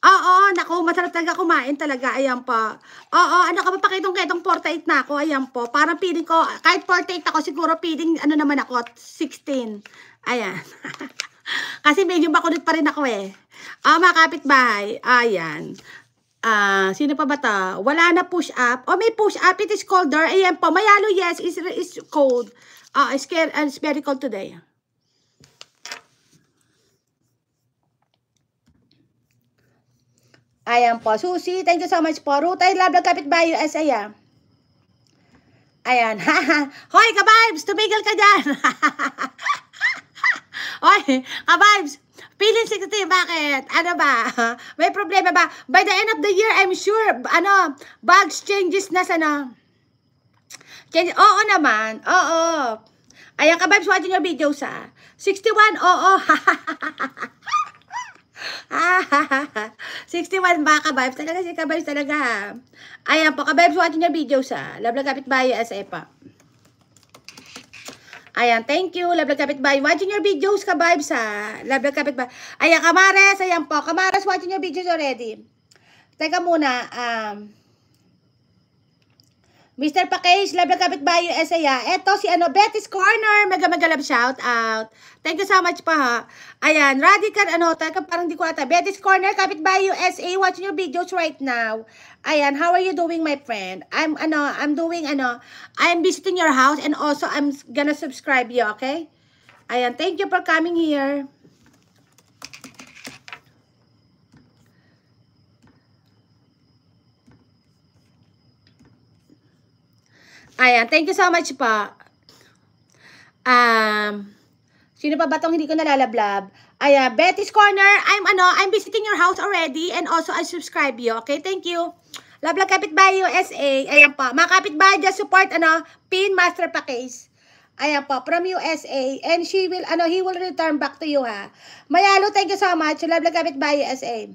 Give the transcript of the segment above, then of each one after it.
Oo, naku, masarap talaga kumain talaga. Ayan po. Oo, ano ka ba, pakitong-ketong 48 na ako. Ayan po. Parang feeling ko, kahit 48 ako, siguro feeling, ano naman ako, 16. Ayan. Kasi medyo bakunot pa rin ako eh. Mga kapitbahay. Ayan. Sino pa ba to? Wala na push up. May push up. It is colder. Ayan po. Mayalo, yes, is cold. It's very cold today. Ayan po. Susie, thank you so much po. Ruta, I love the kapitbahay USA. Ayan. Hoy, ka-vibes, tumigil ka dyan. Hoy, ka-vibes, feeling 60, bakit? Ano ba? May problema ba? By the end of the year, I'm sure, bags changes na sana. Change, oo naman, oo. Ayan, ka-vibes, watching your videos, 61, oo. 61 ba, ka-vibes? Talaga si ka-vibes talaga. Ayan po, ka-vibes, watching your videos, Love lang kapitbahay, SA pa. Ayan, thank you. Love lang kapitbahay. Watching your videos, ka-vibes, Love lang kapitbahay. Ayan, Kamares, ayan po. Kamares, watching your videos already. Teka muna, Mr. Package, love lang kapitbahay USA. Eto si Betty's Corner. Mega love shout out. Thank you so much pa ha. Ayan, Radical, teka parang di ko ata. Betty's Corner, kapitbahay USA, watching your videos right now. Ayan, how are you doing, my friend? I'm visiting your house and also I'm gonna subscribe you, okay? Ayan, thank you for coming here. Ayan, thank you so much pa. Sino pa ba tong hindi ko nalalablab? Ayan, Betty's Corner, I'm visiting your house already and also I subscribe you, okay? Thank you. Love lang kapitbahay USA. Ayan pa. Mga kapitbahay, just support, Pin Master Package. Ayan po, from USA. And he will return back to you, ha. Mayalo, thank you so much. Love lang kapitbahay USA.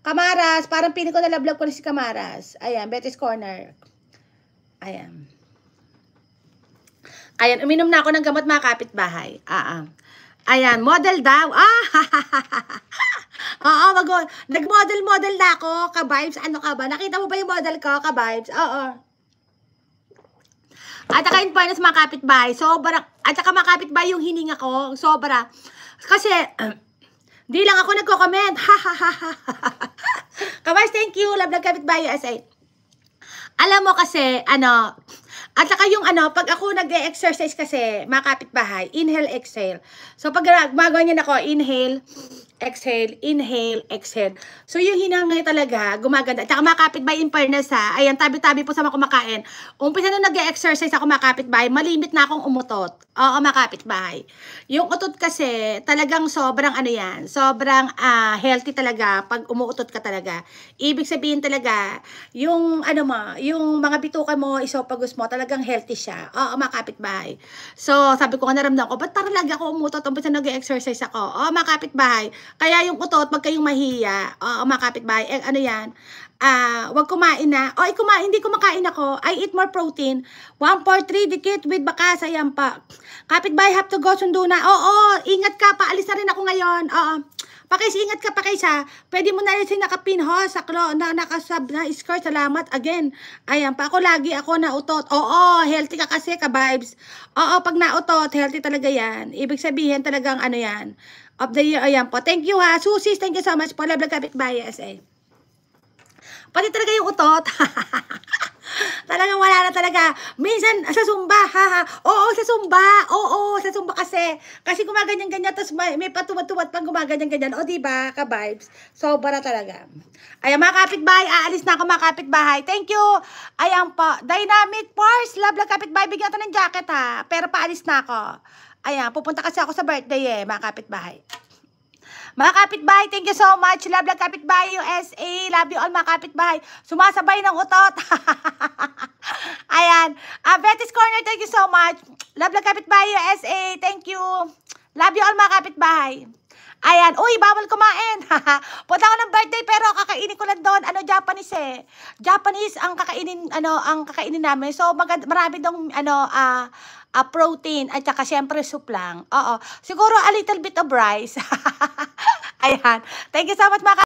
Kamaras, parang pinin ko nalablab ko na si Kamaras. Ayan, Betty's Corner. Ayan. Ayan, uminom na ako ng gamot, mga kapitbahay. Ayan, model daw. Oo, nag-model na ako, ka-vibes. Ano ka ba? Nakita mo ba yung model ko, ka-vibes? Oo. At saka in fairness, mga kapitbahay, sobra. At saka mga kapitbahay, yung hininga ko, sobra. Kasi, di lang ako nagko-comment. Ka-vibes, thank you. Love lang kapitbahay USA. Alam mo kasi, at saka yung pag ako nag-exercise kasi, mga kapitbahay, inhale, exhale. So, pag gumagawin yan ako, inhale, exhale, inhale, exhale. So, yung hinangay talaga, gumaganda. At saka mga kapitbahay, in fairness, ayan, tabi-tabi po sa mga kumakain. Umpisa nung nag-exercise ako, mga kapitbahay, malimit na akong umutot. Oo, mga kapitbahay. Yung utot kasi, talagang sobrang sobrang healthy talaga pag umuutot ka talaga. Ibig sabihin talaga, yung yung mga bituka mo, esophagus mo, talagang healthy siya. Oo, mga kapitbahay. So, sabi ko, naramdaman ko, ba't talaga ako umutot? Umpisa nag-exercise ako. Oo, mga kapitbahay. Kaya yung utot, wag kayong mahiya. Oo, mga kapitbahay. Wag kumain na. Hindi kumakain ako. I eat more protein. 143 dikit with bakas. Ayan pa. Kapitbahay, have to go, sundo na. Oo, ingat ka. Paalis na rin ako ngayon. Oo. Pakis, ingat ka, Pakis, ha. Pwede mo na rin nakapin, ho, saklo, nakasab na skirt. Salamat. Again. Ayan pa. Ako lagi ako nautot. Oo, healthy ka kasi, ka-vibes. Oo, pag nautot, healthy talaga yan. Ibig sabihin talagang yan. Of the year, ayan po. Thank you, ha. Susis, thank you so much po. Love lang kapitbahay SA. Pati talaga yung utot. Talagang wala na talaga. Minsan, sa Zumba, Oo, sa Zumba. Oo, sa Zumba kasi. Kasi gumaganyan-ganyan, tapos may patuwad-tuwad pang gumaganyan-ganyan. O, diba, ka-vibes? Sobra talaga. Ayan, mga kapitbahay, aalis na ako, mga kapitbahay. Thank you. Ayan po. Dynamic Force. Love lang kapitbahay. Bigyan natin ng jacket, ha. Pero paalis na ako. Ayan, pupunta kasi ako sa birthday, mga kapitbahay. Mga kapitbahay, thank you so much. Love lang kapitbahay USA. Love you all, mga kapitbahay. Sumasabay ng utot. Ayan. Betty's Corner, thank you so much. Love lang kapitbahay USA. Thank you. Love you all, mga kapitbahay. Ayan. Uy, bawal kumain. Punta ako ng birthday pero kakainin ko lang doon. Japanese eh. Japanese ang kakainin namin. So, marami dong, protein at saka syempre soup lang. Oo. Siguro a little bit of rice. Ayan. Thank you so much, mga